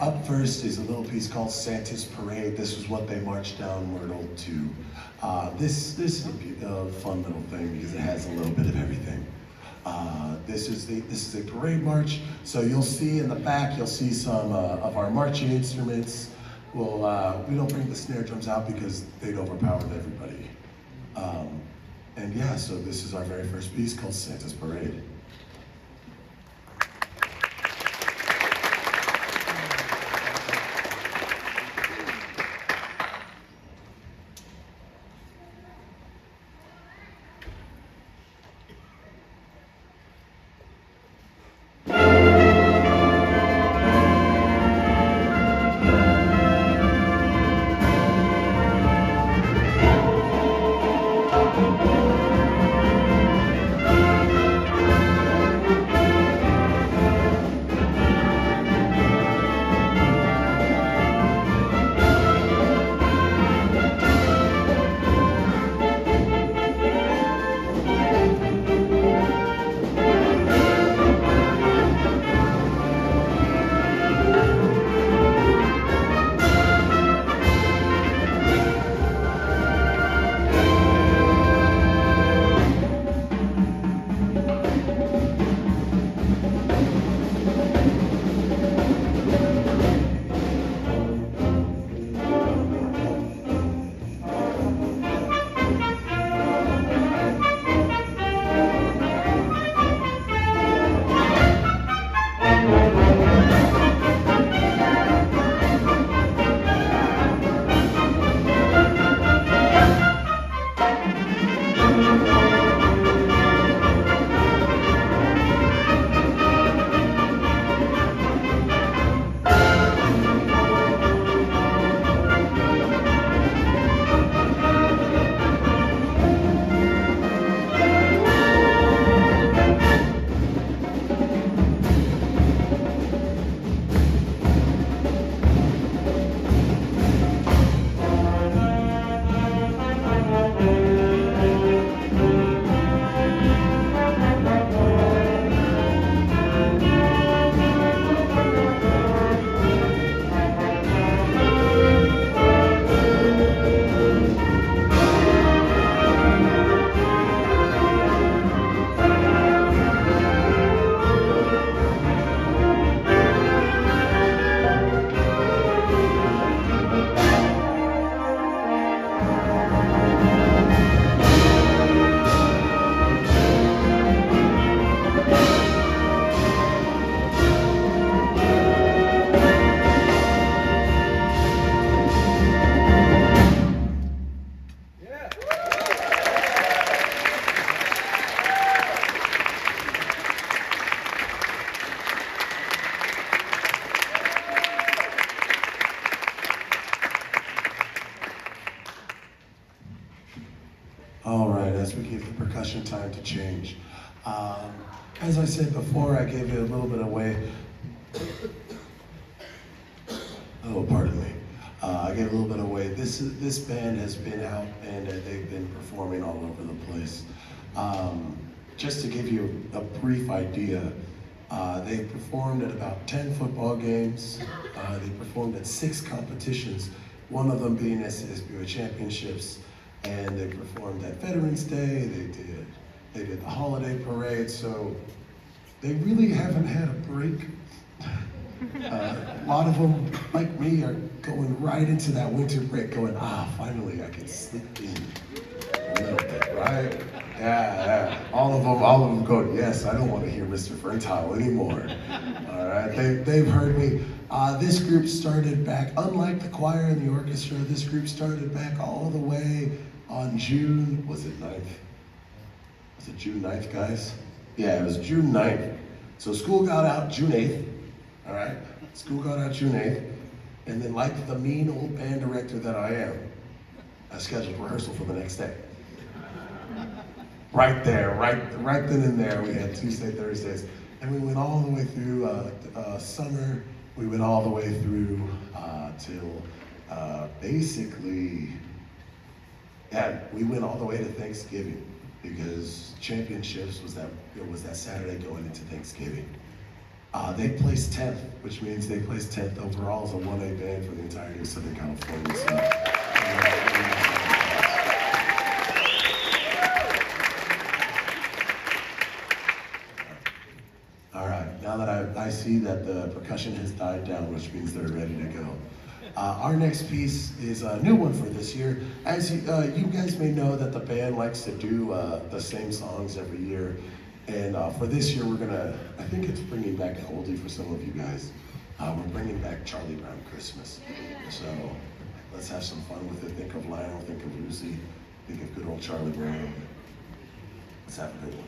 Up first is a little piece called Santa's Parade. This is what they marched down Myrtle to. This is a fun little thing because it has a little bit of everything. This is a parade march. So you'll see in the back, you'll see some of our marching instruments. We don't bring the snare drums out because they'd overpowered everybody. And yeah, so this is our very first piece called Santa's Parade. All right, as we give the percussion time to change. As I said before, I gave you a little bit away. Oh, pardon me. I gave a little bit away. This band has been out and they've been performing all over the place. Just to give you a brief idea, they performed at about 10 football games. They performed at 6 competitions, one of them being SCSBOA Championships, and they performed at Veterans Day. They did the holiday parade, so they really haven't had a break. A lot of them, like me, are going right into that winter break going, finally I can sleep in a little bit, right? Yeah. All of them go, yes, I don't want to hear Mr. Ferntheil anymore. All right, they've heard me. This group started back, unlike the choir and the orchestra, this group started back all the way on June, was it 9th? Was it June 9th, guys? Yeah, it was June 9th. So school got out June 8th, all right? School got out June 8th, and then like the mean old band director that I am, I scheduled rehearsal for the next day. Right there, right then and there, we had Tuesday, Thursdays, and we went all the way through summer. We went all the way through till basically, we went all the way to Thanksgiving because championships was that Saturday going into Thanksgiving. They placed 10th, which means they placed 10th overall as a 1A band for the entirety of Southern California. So, all right, now that I see that the percussion has died down, which means they're ready to go. Our next piece is a new one for this year. As you guys may know that the band likes to do the same songs every year. And for this year, we're gonna, I think it's bringing back an oldie for some of you guys. We're bringing back Charlie Brown Christmas. So let's have some fun with it. Think of Lionel, think of Lucy, think of good old Charlie Brown. Let's have a good one.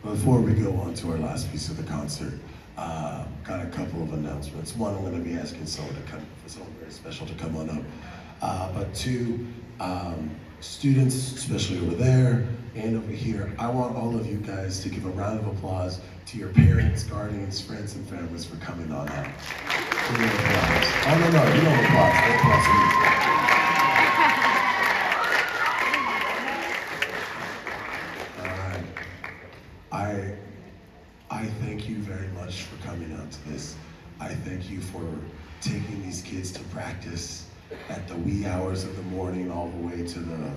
Before we go on to our last piece of the concert, got a couple of announcements. One, I'm going to be asking someone very special to come on up. But two, students, especially over there and over here, I want all of you guys to give a round of applause to your parents, guardians, friends, and families for coming on out. Give them applause. Oh, no, you don't applause. They applause to me. I thank you very much for coming out to this. I thank you for taking these kids to practice at the wee hours of the morning all the way to the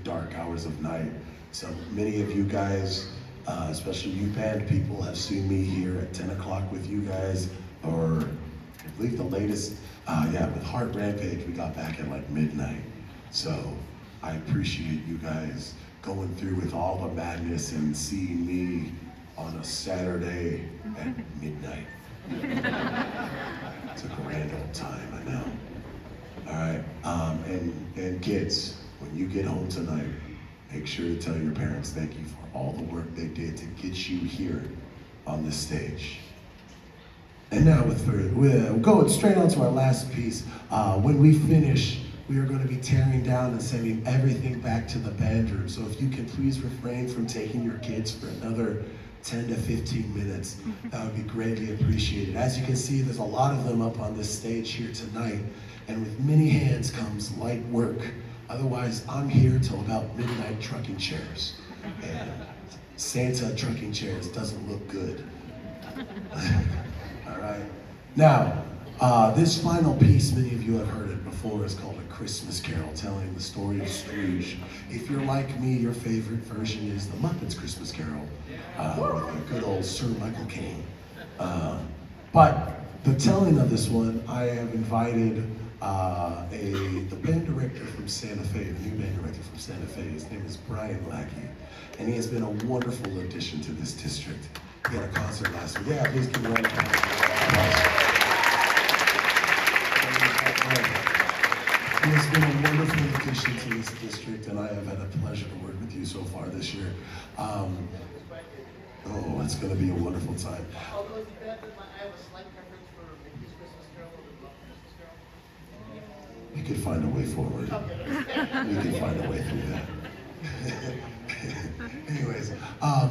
dark hours of night. So many of you guys, especially you band people, have seen me here at 10 o'clock with you guys, or I believe the latest, with Heart Rampage, we got back at like midnight. So I appreciate you guys going through with all the madness and seeing me on a Saturday at midnight. It's a grand old time, I know. All right, and kids, when you get home tonight, make sure to tell your parents thank you for all the work they did to get you here on this stage. And now we're going straight on to our last piece. When we finish, we are going to be tearing down and sending everything back to the band room. So if you can please refrain from taking your kids for another 10 to 15 minutes, that would be greatly appreciated. As you can see, there's a lot of them up on this stage here tonight, and with many hands comes light work. Otherwise, I'm here till about midnight trucking chairs. And Santa trucking chairs doesn't look good. All right. Now, this final piece, many of you have heard it before, is called A Christmas Carol, telling the story of Scrooge. If you're like me, your favorite version is The Muppets Christmas Carol, with a good old Sir Michael Caine. But the telling of this one, I have invited the band director from Santa Fe, the new band director from Santa Fe. His name is Brian Lackey, and he has been a wonderful addition to this district. He had a concert last week. Yeah, please give me a round of applause. He has been a wonderful addition to this district, and I have had a pleasure to work with you so far this year. It's going to be a wonderful time. Although it's bad that I have a slight preference for Mickey's Christmas Carol over the Muppets Christmas Carol. You could find a way forward. You can find a way through that. Anyways,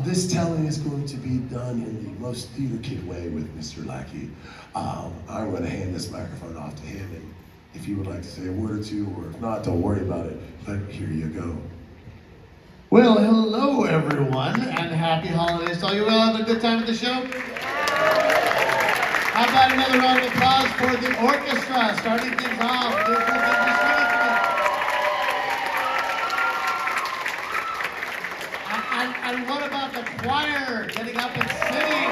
this telling is going to be done in the most theater kid way with Mr. Lackey. I'm going to hand this microphone off to him, and if you would like to say a word or two, or if not, don't worry about it. But here you go. Well, hello everyone, and happy holidays to all. You all have a good time at the show? How about another round of applause for the orchestra, starting things off. And what about the choir getting up and singing?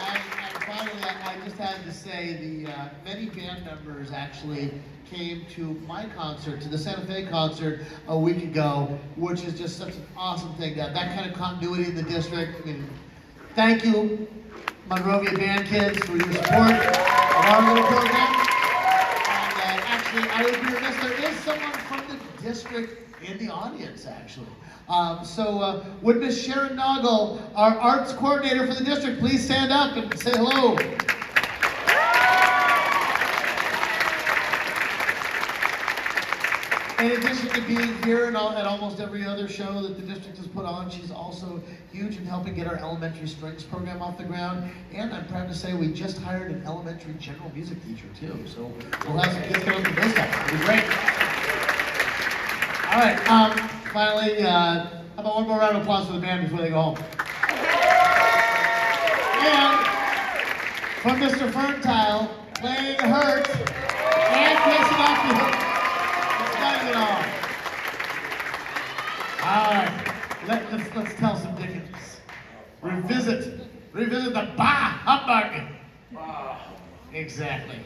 And finally, I just had to say the many band members actually came to my concert, to the Santa Fe concert a week ago, which is just such an awesome thing to have that kind of continuity in the district. I mean, thank you, Monrovia band kids, for your support of our little program. And actually, I would be remiss, there is someone from the district in the audience, actually. Would Miss Sharon Noggle, our arts coordinator for the district, please stand up and say hello. In addition to being here and at almost every other show that the district has put on, she's also huge in helping get our elementary strings program off the ground. And I'm proud to say we just hired an elementary general music teacher too. So we'll have some kids coming from this time. It'll be great. All right, finally, how about one more round of applause for the band before they go home? And from Mr. Ferntheil, playing Hurt, and Casey Oxley. All right, let's tell some Dickens. Revisit the Bah Humbug. Exactly.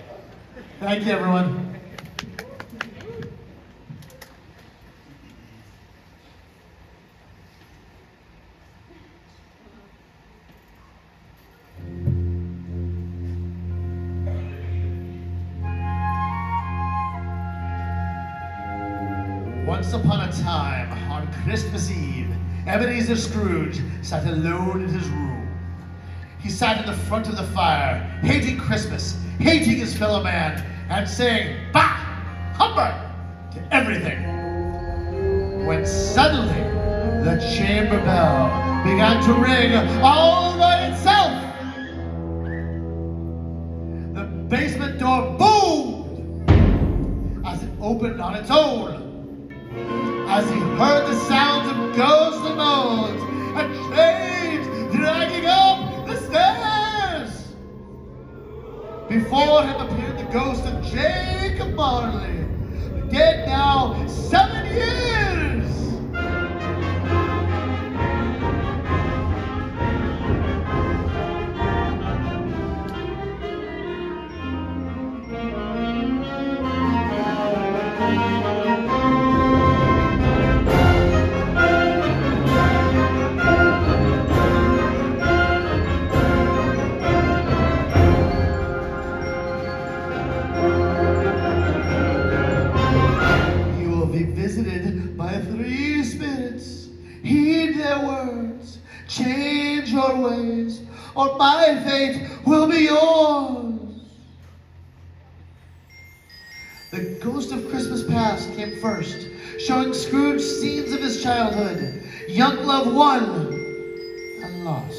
Thank you, everyone. Once upon a time, on Christmas Eve, Ebenezer Scrooge sat alone in his room. He sat in the front of the fire, hating Christmas, hating his fellow man, and saying, "Bah! Humbug!" to everything. When suddenly, the chamber bell began to ring all by itself. The basement door boomed as it opened on its own. As he heard the sounds of ghosts and moans and chains dragging up the stairs. Before him appeared the ghost of Jacob Marley, dead now 7 years. Visited by 3 spirits. Heed their words, change your ways, or my fate will be yours. The ghost of Christmas past came first, showing Scrooge scenes of his childhood, young love won and lost.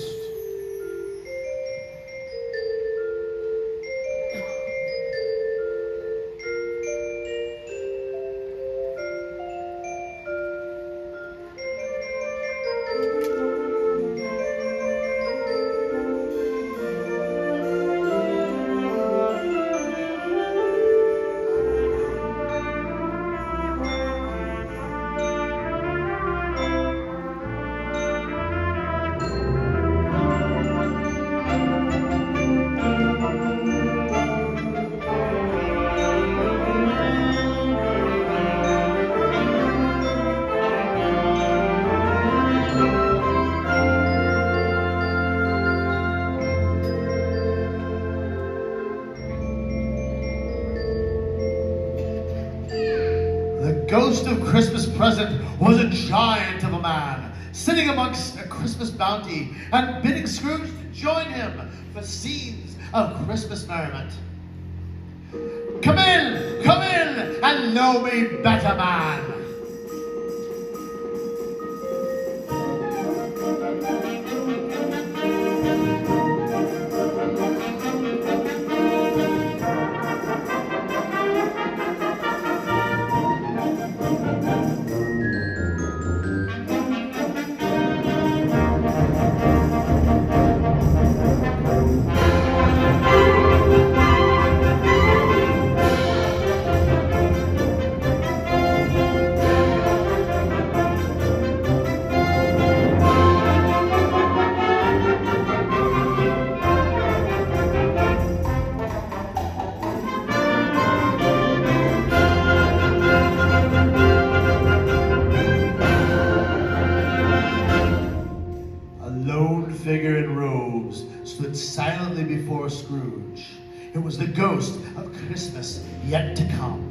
Ghost of Christmas Present was a giant of a man, sitting amongst a Christmas bounty and bidding Scrooge to join him for scenes of Christmas merriment. Come in, and know me better, man. Silently before Scrooge. It was the ghost of Christmas yet to come.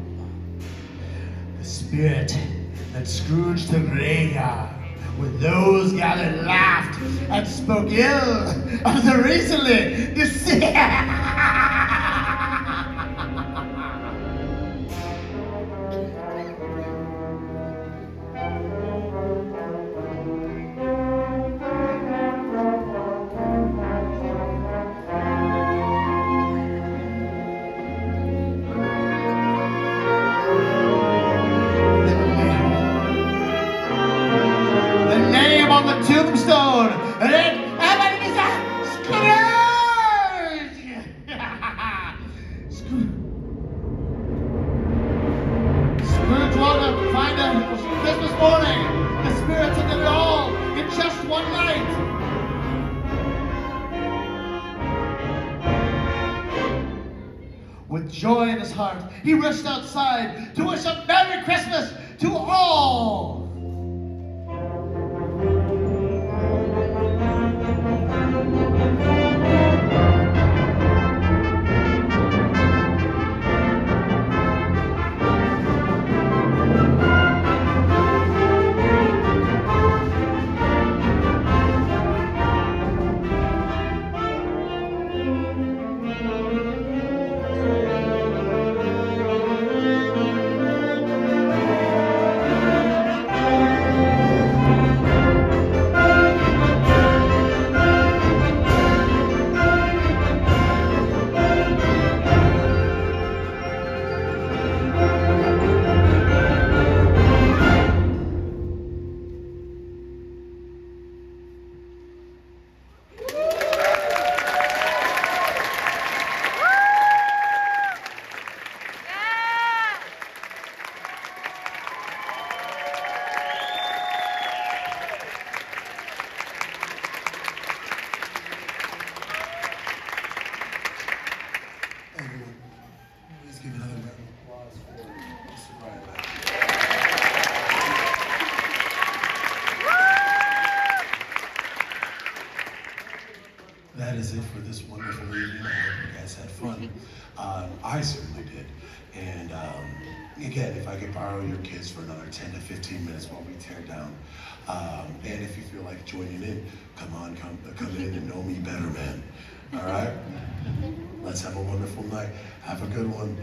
The spirit that Scrooge the graveyard, where those gathered laughed and spoke ill of the recently deceased. Tombstone, Red Ebenezer Scrooge! Scrooge woke up to find out it was Christmas morning. The spirits had done it all in just one night. With joy in his heart, he rushed outside to wish a Merry Christmas to all. that is it for this wonderful evening. I hope you guys had fun. I certainly did. And again, if I could borrow your kids for another 10 to 15 minutes while we tear down. And if you feel like joining in, come in and know me better, man. All right? Let's have a wonderful night. Have a good one.